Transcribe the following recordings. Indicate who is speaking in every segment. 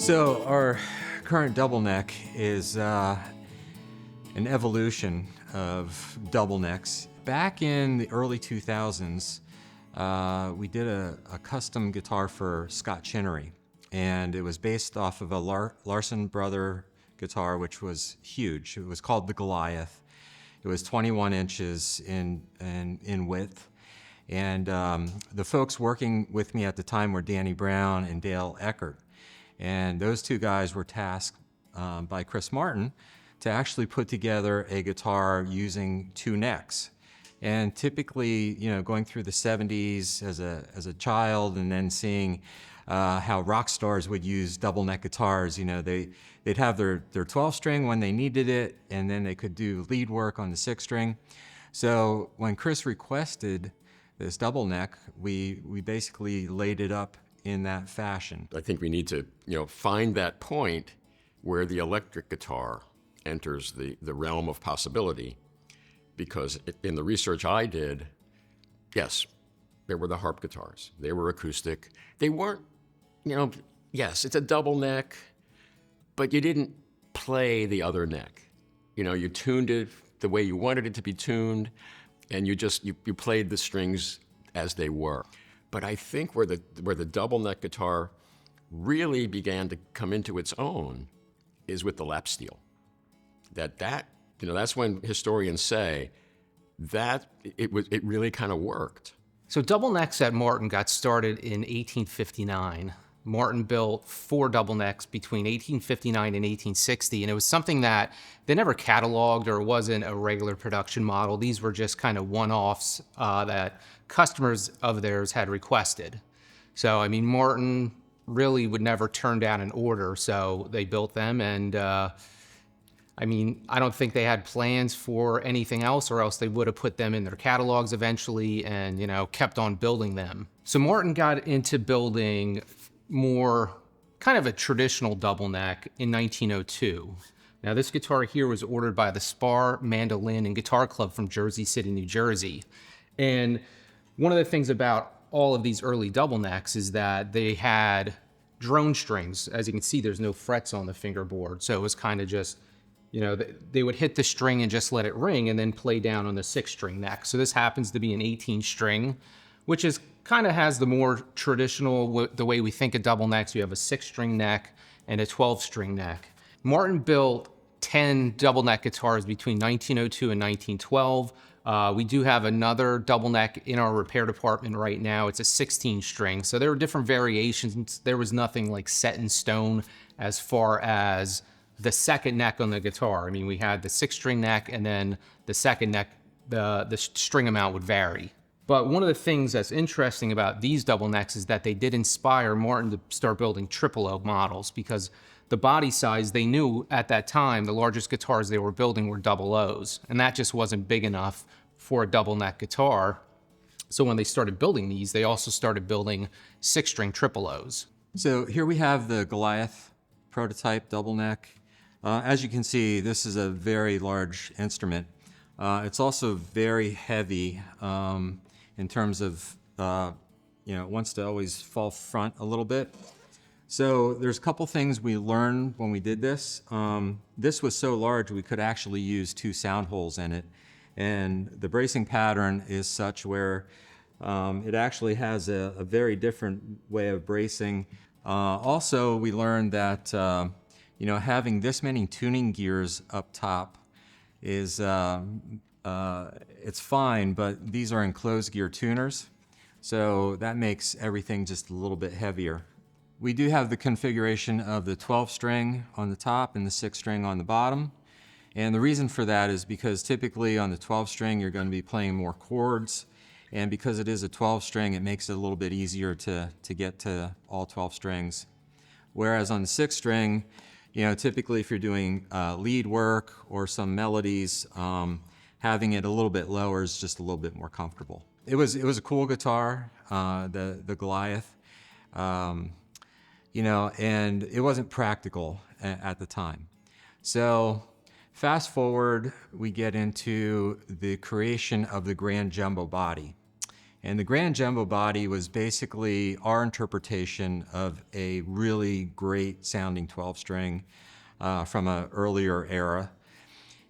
Speaker 1: So our current double neck is an evolution of double necks. Back in the early 2000s, we did a custom guitar for Scott Chinnery, and it was based off of a Larson brother guitar, which was huge. It was called the Goliath. It was 21 inches in width. And the folks working with me at the time were Danny Brown and Dale Eckert. And those two guys were tasked by Chris Martin to actually put together a guitar using two necks. And typically, you know, going through the 70s as a child and then seeing how rock stars would use double neck guitars, you know, they'd have their 12 string when they needed it, and then they could do lead work on the 6 string. So when Chris requested this double neck, we basically laid it up in that fashion.
Speaker 2: I think we need to, find that point where the electric guitar enters the realm of possibility, because in the research I did, yes, there were the harp guitars. They were acoustic. They weren't, yes, it's a double neck, but you didn't play the other neck. You tuned it the way you wanted it to be tuned, and you played the strings as they were. But I think where the double neck guitar really began to come into its own is with the lap steel. That's when historians say that it really kind of worked.
Speaker 3: So double necks at Martin got started in 1859. Martin built 4 double necks between 1859 and 1860, and it was something that they never cataloged, or wasn't a regular production model. These were just kind of one-offs that customers of theirs had requested. So, Martin really would never turn down an order, so they built them, and I don't think they had plans for anything else, or else they would have put them in their catalogs eventually and, kept on building them. So Martin got into building more kind of a traditional double neck in 1902. Now, this guitar here was ordered by the Spar Mandolin and Guitar Club from Jersey City, New Jersey. And one of the things about all of these early double necks is that they had drone strings. As you can see, there's no frets on the fingerboard. So it was kind of just, they would hit the string and just let it ring and then play down on the 6-string neck. So this happens to be an 18-string, which is kind of has the more traditional, the way we think of double necks. You have a 6-string neck and a 12-string neck. Martin built 10 double neck guitars between 1902 and 1912. We do have another double neck in our repair department right now. It's a 16-string. So there were different variations. There was nothing like set in stone as far as the second neck on the guitar. We had the 6-string neck, and then the second neck, the string amount would vary. But one of the things that's interesting about these double necks is that they did inspire Martin to start building triple O models, because the body size, they knew at that time the largest guitars they were building were double O's, and that just wasn't big enough for a double neck guitar. So when they started building these, they also started building 6-string triple O's.
Speaker 1: So here we have the Goliath prototype double neck. As you can see, this is a very large instrument. It's also very heavy in terms of, it wants to always fall front a little bit. So there's a couple things we learned when we did this. This was so large we could actually use 2 sound holes in it. And the bracing pattern is such where it actually has a very different way of bracing. Also, we learned that having this many tuning gears up top is it's fine, but these are enclosed gear tuners, so that makes everything just a little bit heavier. We do have the configuration of the 12-string on the top and the 6-string on the bottom. And the reason for that is because typically on the 12-string you're going to be playing more chords, and because it is a 12-string, it makes it a little bit easier to get to all 12 strings. Whereas on the 6-string, typically if you're doing lead work or some melodies, having it a little bit lower is just a little bit more comfortable. It was a cool guitar, the Goliath, and it wasn't practical at the time. So fast forward, we get into the creation of the Grand Jumbo body. And the Grand Jumbo body was basically our interpretation of a really great sounding 12-string from an earlier era.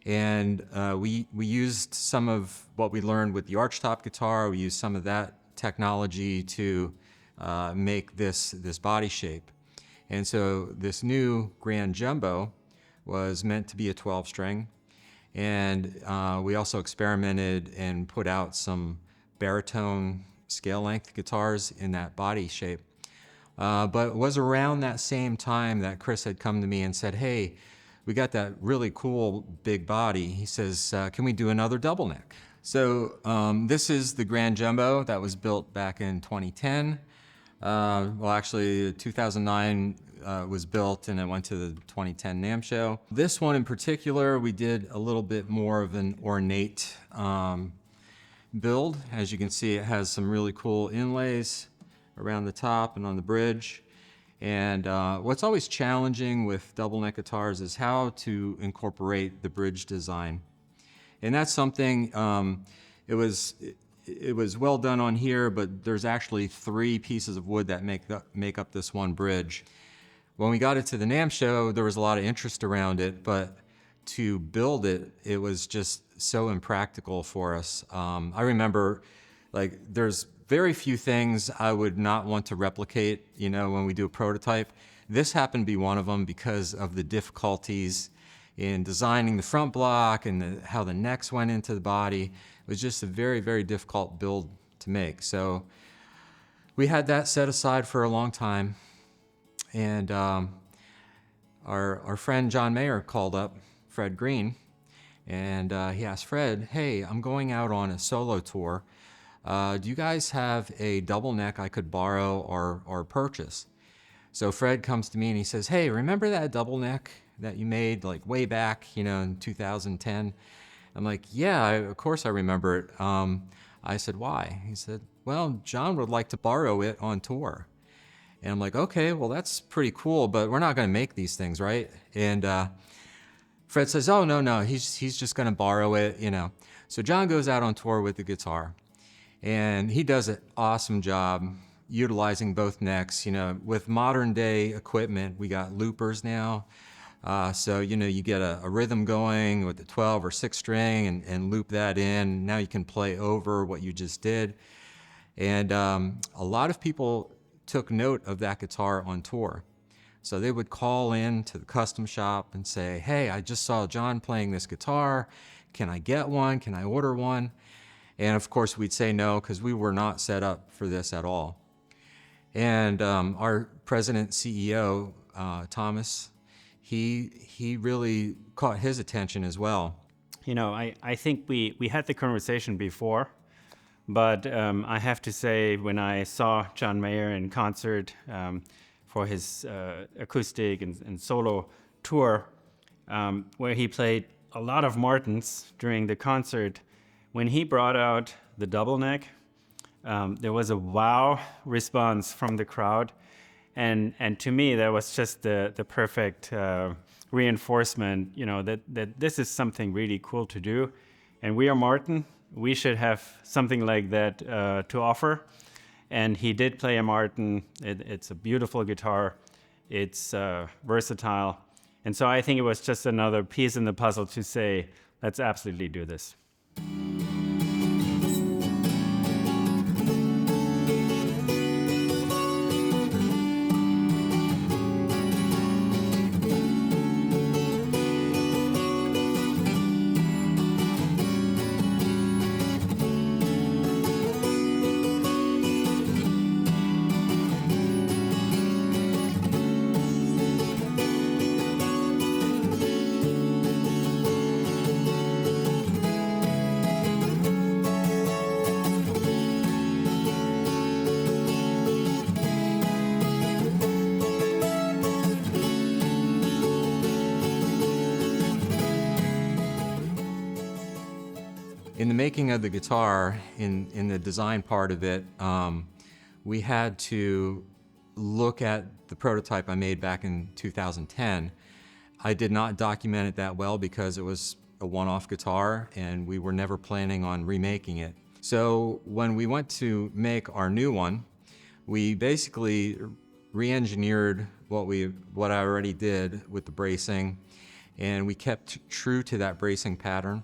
Speaker 1: And we used some of what we learned with the archtop guitar. We used some of that technology to make this body shape. And so this new Grand Jumbo was meant to be a 12-string. And we also experimented and put out some baritone scale-length guitars in that body shape. But it was around that same time that Chris had come to me and said, hey, we got that really cool big body. He says, can we do another double neck? So this is the Grand Jumbo that was built back in 2010. Well, actually, 2009 was built and it went to the 2010 NAMM show. This one in particular, we did a little bit more of an ornate build. As you can see, it has some really cool inlays around the top and on the bridge. And what's always challenging with double neck guitars is how to incorporate the bridge design. And that's something, it was well done on here, but there's actually 3 pieces of wood that make up this one bridge. When we got it to the NAMM show, there was a lot of interest around it, but to build it, it was just so impractical for us. I remember, like, there's very few things I would not want to replicate, you know, when we do a prototype. This happened to be one of them because of the difficulties in designing the front block and how the necks went into the body. It was just a very, very difficult build to make. So we had that set aside for a long time. And our friend John Mayer called up Fred Green, and he asked Fred, hey, I'm going out on a solo tour. Do you guys have a double neck I could borrow or purchase? So Fred comes to me and he says, hey, remember that double neck that you made like way back, you know, in 2010? I'm like, yeah, of course I remember it. I said, why? He said, well, John would like to borrow it on tour. And I'm like, okay, well, that's pretty cool, but we're not going to make these things, right? And Fred says, oh, no, he's just going to borrow it, you know. So John goes out on tour with the guitar, and he does an awesome job utilizing both necks. You know, with modern day equipment, we got loopers now. So, you know, you get a rhythm going with the 12 or 6 string and loop that in. Now you can play over what you just did. And a lot of people took note of that guitar on tour. So they would call in to the custom shop and say, hey, I just saw John playing this guitar. Can I get one? Can I order one? And of course we'd say no, because we were not set up for this at all. And our president CEO, Thomas, he really caught his attention as well.
Speaker 4: You know, I think we had the conversation before, but I have to say, when I saw John Mayer in concert for his acoustic and solo tour, where he played a lot of Martins during the concert, when he brought out the double neck, there was a wow response from the crowd. And to me, that was just the perfect reinforcement, you know, that this is something really cool to do. And we are Martin. We should have something like that to offer. And he did play a Martin. It's a beautiful guitar. It's versatile. And so I think it was just another piece in the puzzle to say, let's absolutely do this.
Speaker 1: In the making of the guitar, in the design part of it, we had to look at the prototype I made back in 2010. I did not document it that well because it was a one-off guitar and we were never planning on remaking it. So when we went to make our new one, we basically re-engineered what I already did with the bracing, and we kept true to that bracing pattern.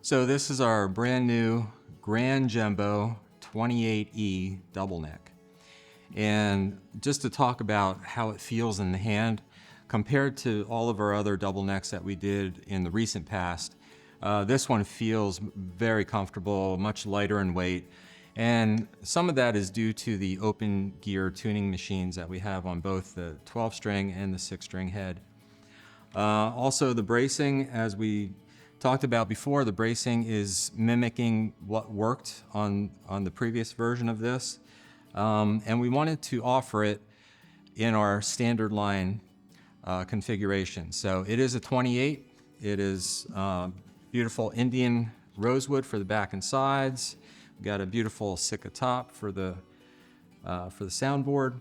Speaker 1: So this is our brand new Grand J-28E Double-Neck. And just to talk about how it feels in the hand, compared to all of our other double necks that we did in the recent past, this one feels very comfortable, much lighter in weight. And some of that is due to the open gear tuning machines that we have on both the 12-string and the 6-string head. Also the bracing, as we talked about before, the bracing is mimicking what worked on the previous version of this. And we wanted to offer it in our standard line configuration. So it is a 28. It is beautiful Indian rosewood for the back and sides. We've got a beautiful Sitka top for the soundboard.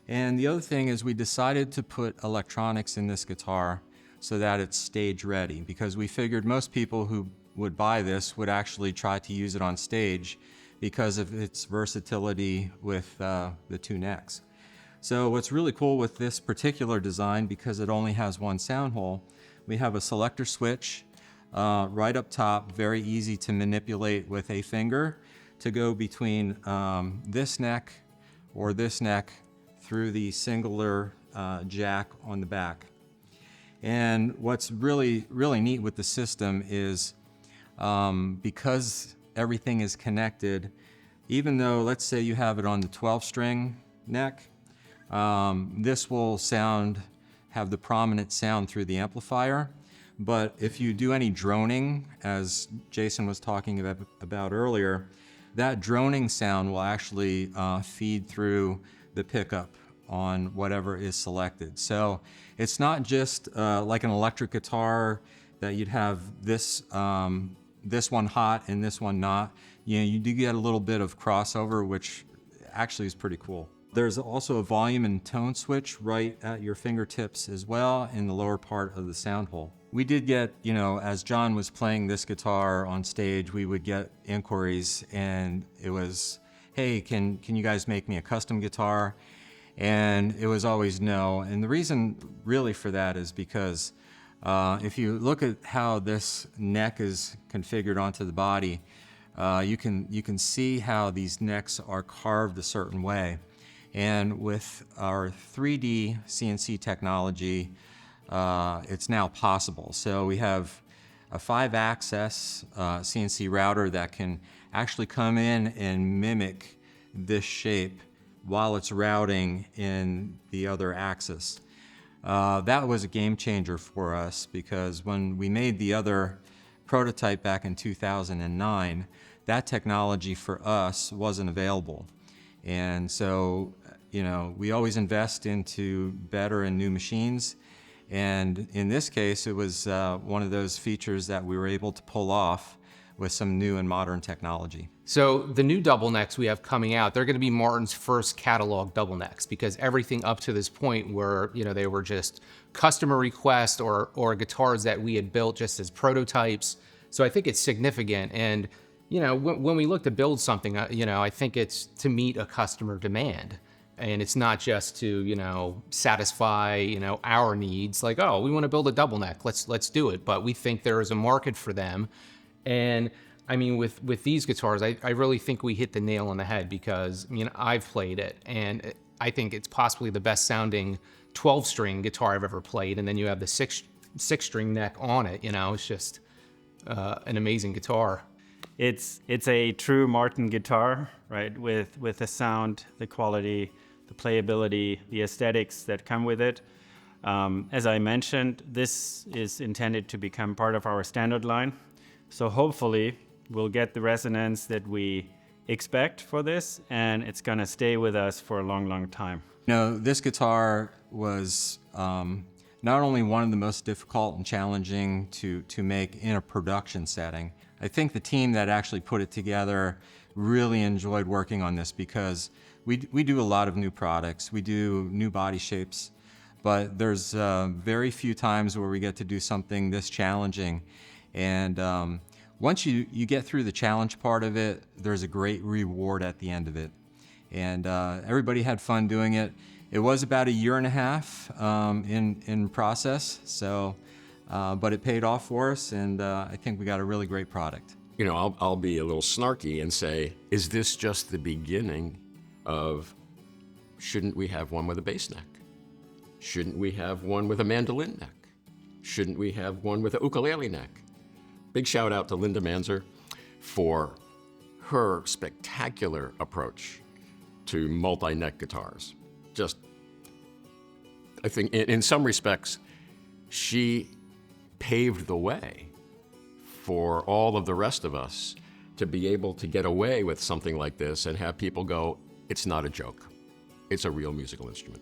Speaker 1: And the other thing is we decided to put electronics in this guitar so that it's stage ready, because we figured most people who would buy this would actually try to use it on stage because of its versatility with the two necks. So what's really cool with this particular design, because it only has one sound hole, we have a selector switch right up top, very easy to manipulate with a finger to go between this neck or this neck through the singular jack on the back. And what's really neat with the system is because everything is connected, even though, let's say you have it on the 12-string neck, this will have the prominent sound through the amplifier. But if you do any droning, as Jason was talking about earlier, that droning sound will actually feed through the pickup on whatever is selected. So it's not just like an electric guitar that you'd have this one hot and this one not. You do get a little bit of crossover, which actually is pretty cool. There's also a volume and tone switch right at your fingertips as well in the lower part of the sound hole. We did get, as John was playing this guitar on stage, we would get inquiries, and it was, hey, can you guys make me a custom guitar? And it was always no. And the reason really for that is because if you look at how this neck is configured onto the body, you can see how these necks are carved a certain way. And with our 3D CNC technology, it's now possible. So we have a 5-axis CNC router that can actually come in and mimic this shape while it's routing in the other axis. That was a game changer for us, because when we made the other prototype back in 2009, that technology for us wasn't available. And so, we always invest into better and new machines. And in this case, it was one of those features that we were able to pull off with some new and modern technology.
Speaker 3: So the new double necks we have coming out, they're going to be Martin's first catalog double necks, because everything up to this point were, they were just customer requests or guitars that we had built just as prototypes. So I think it's significant. And, when we look to build something, I think it's to meet a customer demand. And it's not just to, satisfy, our needs, like, oh, we want to build a double neck, let's do it. But we think there is a market for them. And I mean, with these guitars, I really think we hit the nail on the head, because, I've played it, and I think it's possibly the best sounding 12-string guitar I've ever played. And then you have the six-string neck on it, it's just an amazing guitar.
Speaker 4: It's a true Martin guitar, right? With the sound, the quality, the playability, the aesthetics that come with it. As I mentioned, this is intended to become part of our standard line. So hopefully we'll get the resonance that we expect for this, and it's gonna stay with us for a long, long time.
Speaker 1: This guitar was not only one of the most difficult and challenging to make in a production setting. I think the team that actually put it together really enjoyed working on this, because we do a lot of new products, we do new body shapes, but there's very few times where we get to do something this challenging. And once you get through the challenge part of it, there's a great reward at the end of it. And everybody had fun doing it. It was about 1.5 years in process, so, but it paid off for us, and I think we got a really great product.
Speaker 2: You know, I'll be a little snarky and say, is this just the beginning of, shouldn't we have one with a bass neck? Shouldn't we have one with a mandolin neck? Shouldn't we have one with a ukulele neck? Big shout out to Linda Manzer for her spectacular approach to multi-neck guitars. Just, I think in some respects, she paved the way for all of the rest of us to be able to get away with something like this and have people go, it's not a joke. It's a real musical instrument.